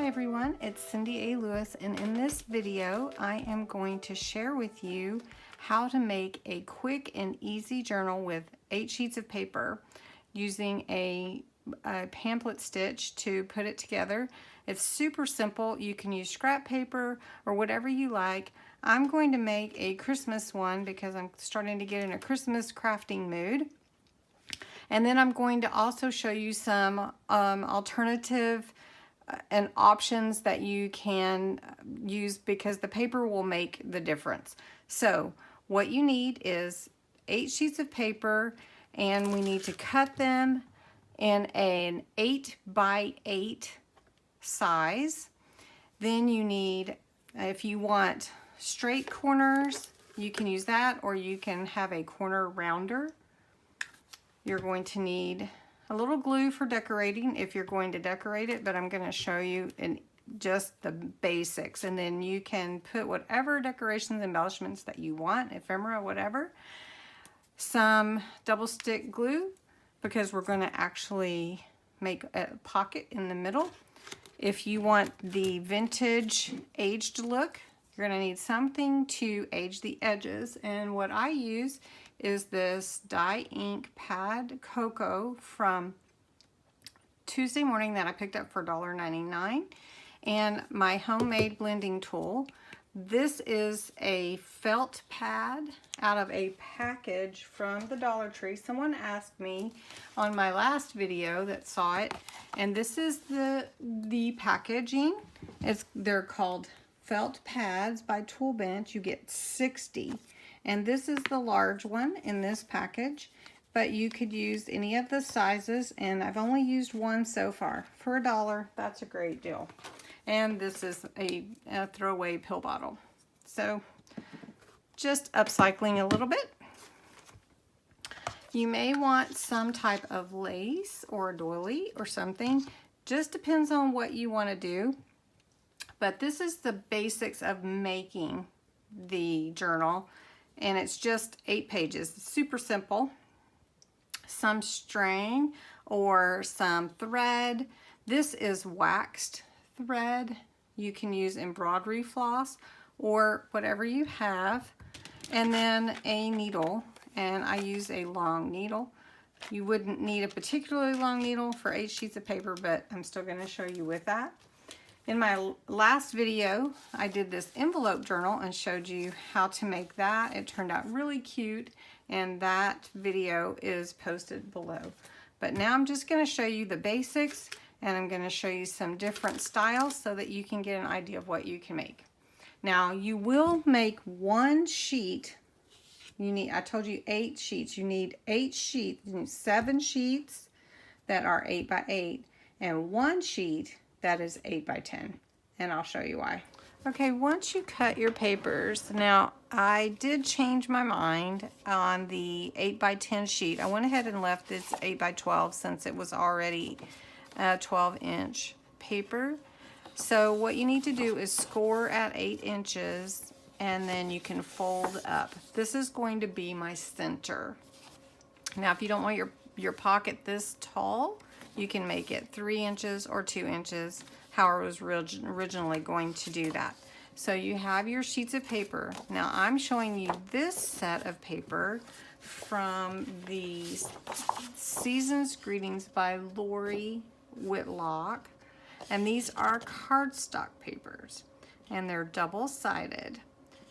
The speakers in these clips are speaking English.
Hi everyone, it's Cindy A. Lewis, and in this video I am going to share with you how to make a quick and easy journal with 8 sheets of paper using a pamphlet stitch to put it together. It's super simple. You can use scrap paper or whatever you like. I'm going to make a Christmas one because I'm starting to get in a Christmas crafting mood. And then I'm going to also show you some alternative and options that you can use because the paper will make the difference. So what you need is 8 sheets of paper, and we need to cut them in an 8 by 8 size. Then you need, if you want straight corners, you can use that, or you can have a corner rounder. You're going to need a little glue for decorating if you're going to decorate it, but I'm going to show you in just the basics, and then you can put whatever decorations, embellishments that you want, ephemera, whatever. Some double stick glue because we're going to actually make a pocket in the middle. If you want the vintage aged look, you're going to need something to age the edges, and what I use is this dye ink pad cocoa from Tuesday Morning that I picked up for $1.99, and my homemade blending tool. This is a felt pad out of a package from the Dollar Tree. Someone asked me on my last video that saw it, and this is the packaging. They're called felt pads by Tool Bench. You get 60. And this is the large one in this package, but you could use any of the sizes, and I've only used one so far. For $1, that's a great deal. And this is a throwaway pill bottle. So just upcycling a little bit. You may want some type of lace or a doily or something. Just depends on what you want to do. But this is the basics of making the journal. And it's just 8 pages. It's super simple. Some string or some thread. This is waxed thread. You can use embroidery floss or whatever you have. And then a needle, and I use a long needle. You wouldn't need a particularly long needle for 8 sheets of paper, but I'm still going to show you with that. In my last video, I did this envelope journal and showed you how to make that. It turned out really cute, and that video is posted below. But now I'm just going to show you the basics, and I'm going to show you some different styles so that you can get an idea of what you can make. Now, you will make one sheet. I told you 8 sheets. You need 8 sheets. You need 7 sheets that are 8 by 8, and 1 sheet that is 8 by 10, and I'll show you why. Okay, once you cut your papers, now I did change my mind on the 8 by 10 sheet. I went ahead and left this 8 by 12 since it was already a 12-inch paper. So what you need to do is score at 8 inches, and then you can fold up. This is going to be my center. Now, if you don't want your pocket this tall, you can make it 3 inches or 2 inches, however it was originally going to do that. So you have your sheets of paper. Now I'm showing you this set of paper from the Season's Greetings by Lori Whitlock. And these are cardstock papers, and they're double-sided.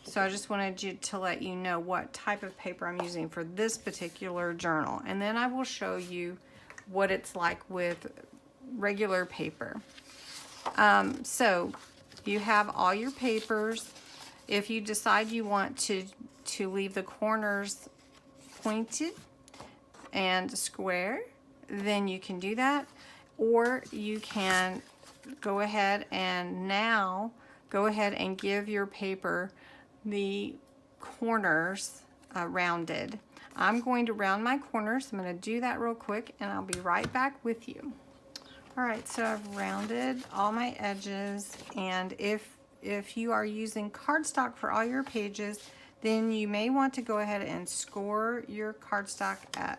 So I just wanted to let you know what type of paper I'm using for this particular journal. And then I will show you what it's like with regular paper. So you have all your papers. If you decide you want to leave the corners pointed and square, then you can do that. Or you can go ahead and give your paper the corners rounded. I'm going to round my corners. I'm going to do that real quick, and I'll be right back with you. All right, so I've rounded all my edges, and if you are using cardstock for all your pages, then you may want to go ahead and score your cardstock at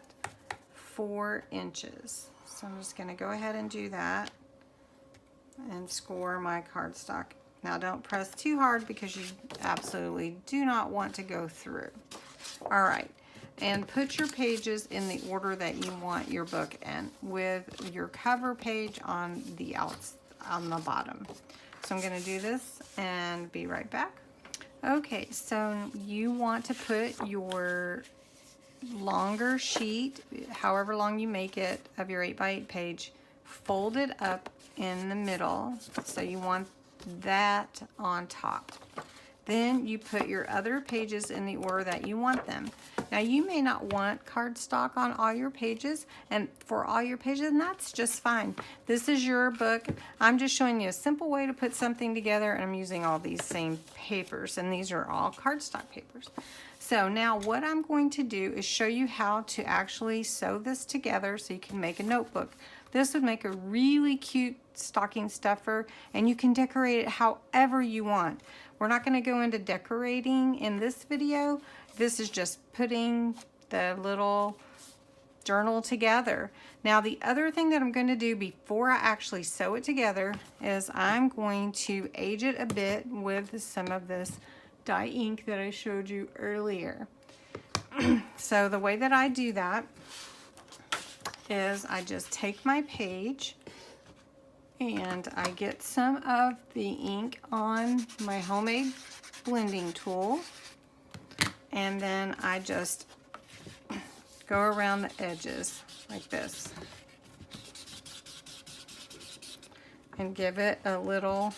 4 inches. So I'm just going to go ahead and do that. and score my cardstock. Now don't press too hard because you absolutely do not want to go through. All right, and put your pages in the order that you want your book in, with your cover page on the bottom. So I'm going to do this and be right back. Okay, so you want to put your longer sheet, however long you make it, of your 8x8 page, folded up in the middle. So you want that on top. Then you put your other pages in the order that you want them. Now you may not want cardstock on all your pages, and for all your pages, and that's just fine. This is your book. I'm just showing you a simple way to put something together, and I'm using all these same papers, and these are all cardstock papers. So now what I'm going to do is show you how to actually sew this together so you can make a notebook. This would make a really cute stocking stuffer, and you can decorate it however you want. We're not going to go into decorating in this video. This is just putting the little journal together. Now the other thing that I'm going to do before I actually sew it together is I'm going to age it a bit with some of this dye ink that I showed you earlier. So the way that I do that is I just take my page and I get some of the ink on my homemade blending tool, and then I just go around the edges like this and give it a little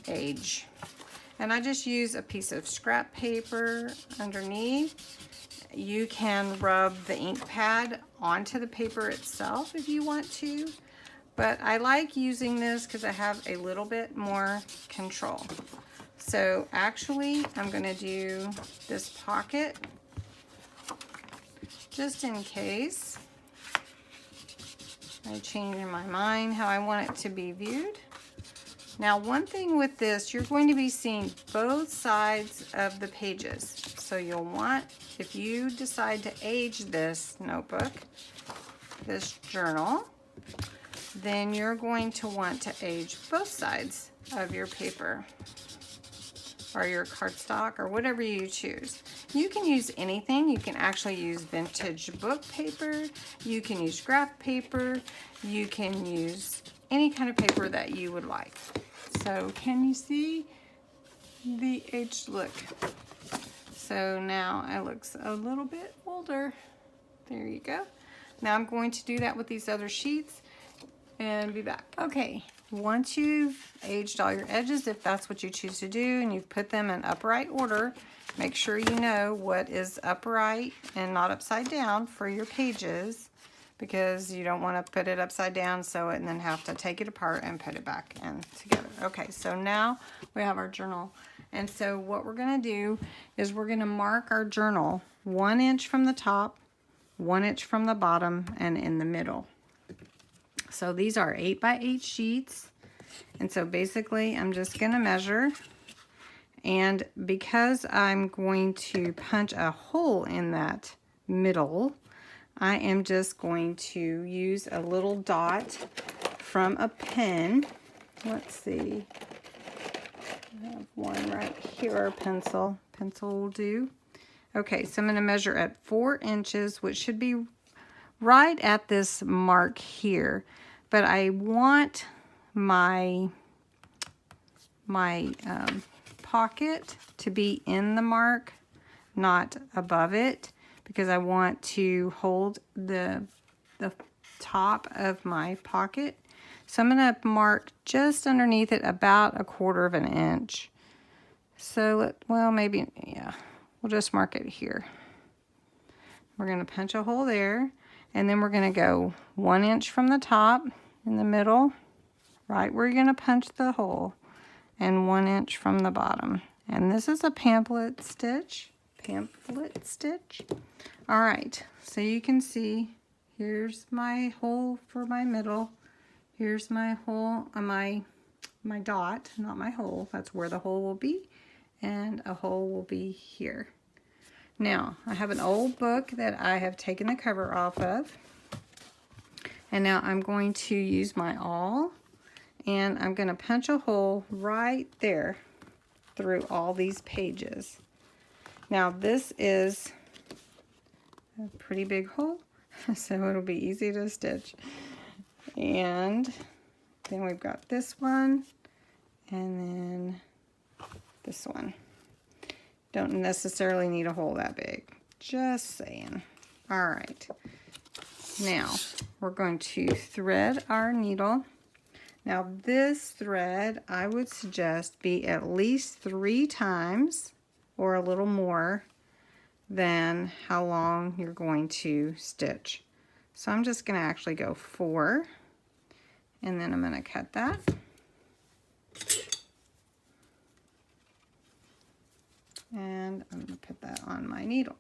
age. And I just use a piece of scrap paper underneath. You can rub the ink pad onto the paper itself if you want to, but I like using this because I have a little bit more control. So actually I'm going to do this pocket just in case I change my mind how I want it to be viewed. Now one thing with this, you're going to be seeing both sides of the pages. So you'll want, if you decide to age this notebook, this journal, then you're going to want to age both sides of your paper or your cardstock or whatever you choose. You can use anything. You can actually use vintage book paper. You can use graph paper. You can use any kind of paper that you would like. So can you see the aged look? So now it looks a little bit older. There you go. Now I'm going to do that with these other sheets and be back. Okay, once you've aged all your edges, if that's what you choose to do, and you've put them in upright order, make sure you know what is upright and not upside down for your pages, because you don't want to put it upside down, sew it, and then have to take it apart and put it back in together. Okay, so now we have our journal. And so what we're going to do is we're going to mark our journal 1 inch from the top, 1 inch from the bottom, and in the middle. So these are 8x8 sheets. And so basically I'm just going to measure. And because I'm going to punch a hole in that middle, I am just going to use a little dot from a pen. Let's see. I have one right here, or pencil. Pencil will do. Okay, so I'm going to measure at 4 inches, which should be right at this mark here. But I want my pocket to be in the mark, not above it, because I want to hold the top of my pocket. So I'm going to mark just underneath it about 1/4 of an inch. So, well, maybe, yeah, we'll just mark it here. We're going to punch a hole there, and then we're going to go 1 inch from the top in the middle, right where you're going to punch the hole, and 1 inch from the bottom. And this is a pamphlet stitch. All right, so you can see here's my hole for my middle. Here's my hole, my dot, not my hole. That's where the hole will be, and a hole will be here. Now, I have an old book that I have taken the cover off of, And now I'm going to use my awl, and I'm going to punch a hole right there through all these pages. Now this is a pretty big hole, so it'll be easy to stitch. And then we've got this one, and then this one. Don't necessarily need a hole that big, just saying. All right, now we're going to thread our needle. Now this thread, I would suggest be at least 3 times or a little more than how long you're going to stitch. So I'm just going to actually go 4, and then I'm going to cut that. And I'm going to put that on my needle.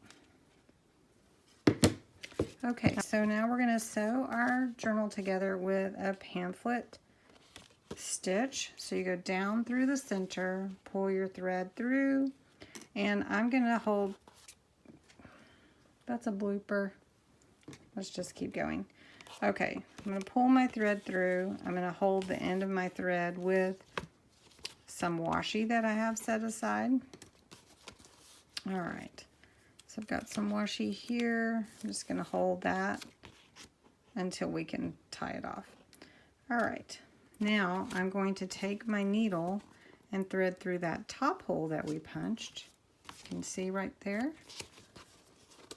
Okay, so now we're going to sew our journal together with a pamphlet stitch. So you go down through the center, pull your thread through, and I'm going to hold, that's a blooper. Let's just keep going. Okay, I'm going to pull my thread through. I'm going to hold the end of my thread with some washi that I have set aside. All right, so I've got some washi here. I'm just going to hold that until we can tie it off. All right, now I'm going to take my needle and thread through that top hole that we punched. You can see right there.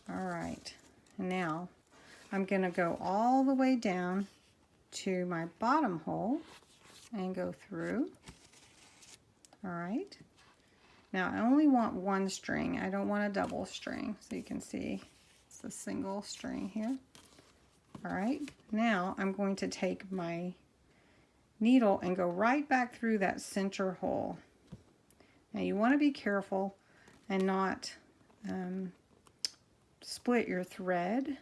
All right, and now I'm going to go all the way down to my bottom hole and go through. All right. Now I only want 1 string. I don't want a double string. So you can see it's a single string here. All right. Now I'm going to take my needle and go right back through that center hole. Now you want to be careful and not split your thread.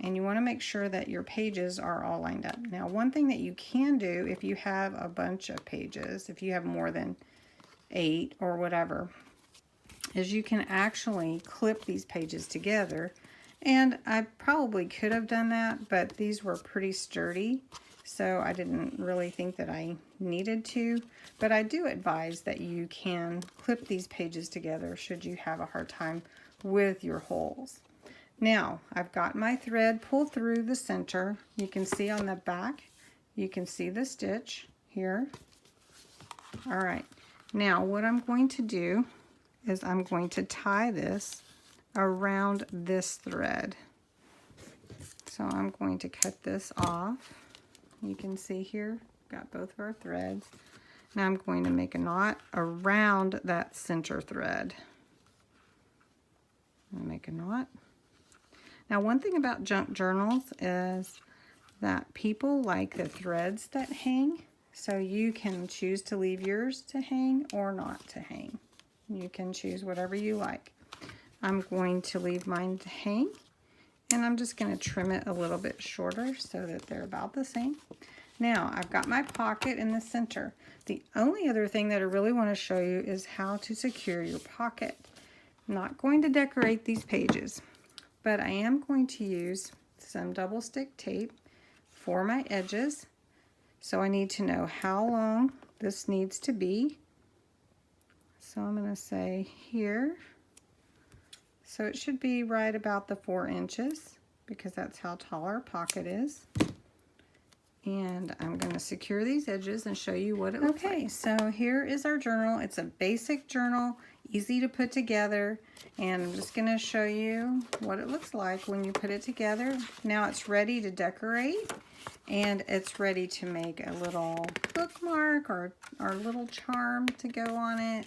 And you want to make sure that your pages are all lined up. Now, one thing that you can do if you have a bunch of pages, if you have more than 8 or whatever, is you can actually clip these pages together. And I probably could have done that, but these were pretty sturdy, so I didn't really think that I needed to. But I do advise that you can clip these pages together should you have a hard time with your holes. Now, I've got my thread pulled through the center. You can see on the back, you can see the stitch here. All right, now what I'm going to do is I'm going to tie this around this thread. So I'm going to cut this off. You can see here, got both of our threads. Now I'm going to make a knot around that center thread. I'm going to make a knot. Now, one thing about junk journals is that people like the threads that hang, so you can choose to leave yours to hang or not to hang. You can choose whatever you like. I'm going to leave mine to hang, and I'm just going to trim it a little bit shorter so that they're about the same. Now, I've got my pocket in the center. The only other thing that I really want to show you is how to secure your pocket. I'm not going to decorate these pages, but I am going to use some double stick tape for my edges. So I need to know how long this needs to be. So I'm going to say here. So it should be right about the 4 inches because that's how tall our pocket is. And I'm going to secure these edges and show you what it looks like. Okay, so here is our journal. It's a basic journal, easy to put together, and I'm just going to show you what it looks like when you put it together. Now it's ready to decorate, and it's ready to make a little bookmark or little charm to go on it.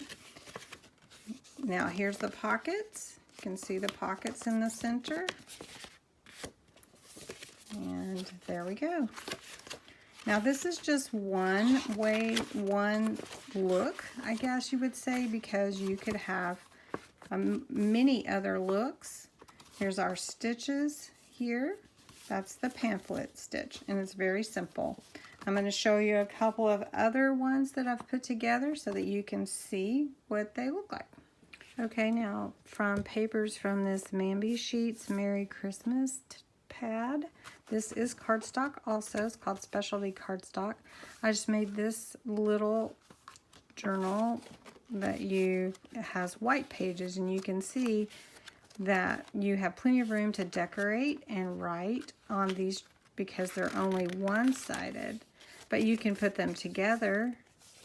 Now here's the pockets. You can see the pockets in the center. And there we go. Now this is just one look, I guess you would say, because you could have many other looks. Here's our stitches here. That's the pamphlet stitch, and it's very simple. I'm going to show you a couple of other ones that I've put together so that you can see what they look like. Okay, now from papers from this Mamby Sheets Merry Christmas pad. This is cardstock also. It's called Specialty Cardstock. I just made this little journal that has white pages, and you can see that you have plenty of room to decorate and write on these because they're only one-sided. But you can put them together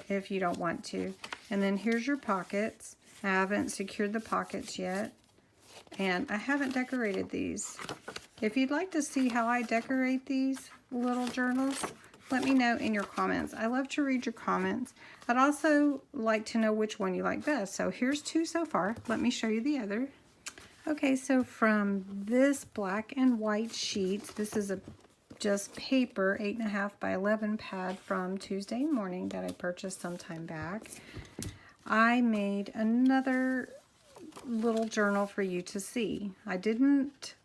if you don't want to. And then here's your pockets. I haven't secured the pockets yet, and I haven't decorated these. If you'd like to see how I decorate these little journals, let me know in your comments. I love to read your comments. I'd also like to know which one you like best. So here's 2 so far. Let me show you the other. Okay, so from this black and white sheets, this is just paper, 8.5 by 11 pad from Tuesday morning that I purchased some time back. I made another little journal for you to see. I didn't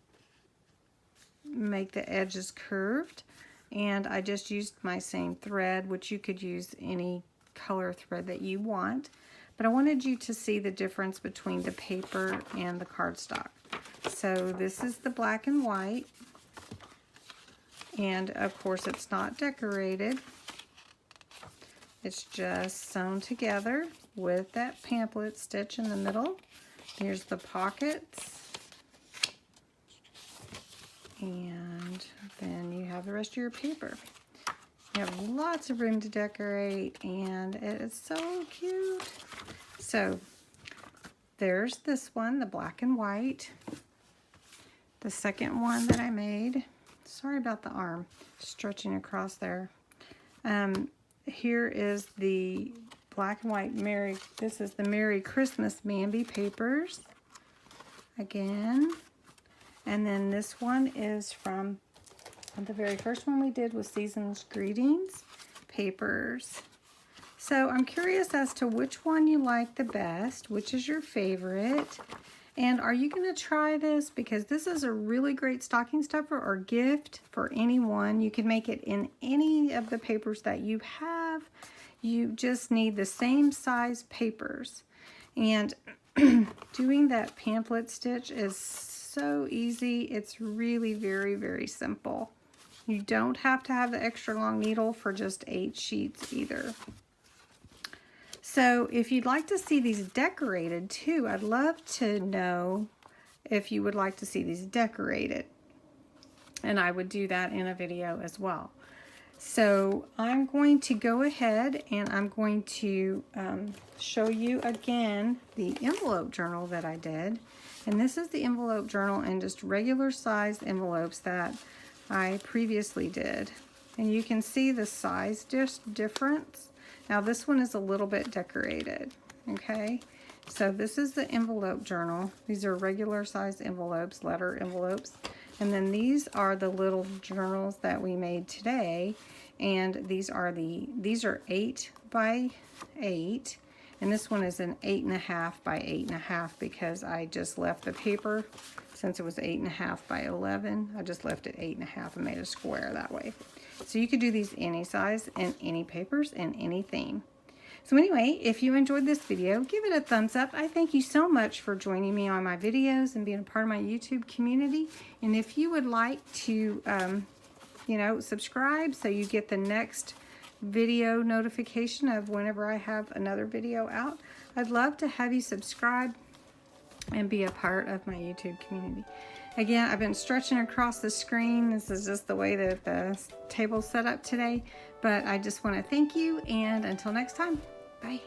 make the edges curved, and I just used my same thread, which you could use any color thread that you want. But I wanted you to see the difference between the paper and the cardstock. So this is the black and white. And of course it's not decorated. It's just sewn together with that pamphlet stitch in the middle. Here's the pockets. And then you have the rest of your paper. You have lots of room to decorate, and it is so cute. So there's this one, the black and white. The second one that I made, sorry about the arm stretching across there. Here is the black and white this is the Merry Christmas Bambi papers again. And then this one is from the very first one we did, was Season's Greetings papers. So I'm curious as to which one you like the best, which is your favorite, and are you going to try this? Because this is a really great stocking stuffer or gift for anyone. You can make it in any of the papers that you have. You just need the same size papers. And doing that pamphlet stitch is so easy. It's really very, very simple. You don't have to have the extra long needle for just 8 sheets either. So if you'd like to see these decorated too, I'd love to know if you would like to see these decorated. And I would do that in a video as well. So I'm going to go ahead and I'm going to show you again the envelope journal that I did. And this is the envelope journal in just regular size envelopes that I previously did. And you can see the size difference. Now this one is a little bit decorated, okay? So this is the envelope journal. These are regular size envelopes, letter envelopes. And then these are the little journals that we made today. And these are 8 by 8. And this one is an 8.5 by 8.5 because I just left the paper, since it was 8.5 by 11, I just left it 8.5 and made a square that way. So you could do these any size and any papers and any theme. So anyway, if you enjoyed this video, give it a thumbs up. I thank you so much for joining me on my videos and being a part of my YouTube community. And if you would like to, subscribe so you get the next video notification of whenever I have another video out, I'd love to have you subscribe and be a part of my YouTube community. Again, I've been stretching across the screen. This is just the way that the table's set up today, but I just want to thank you, and until next time, bye.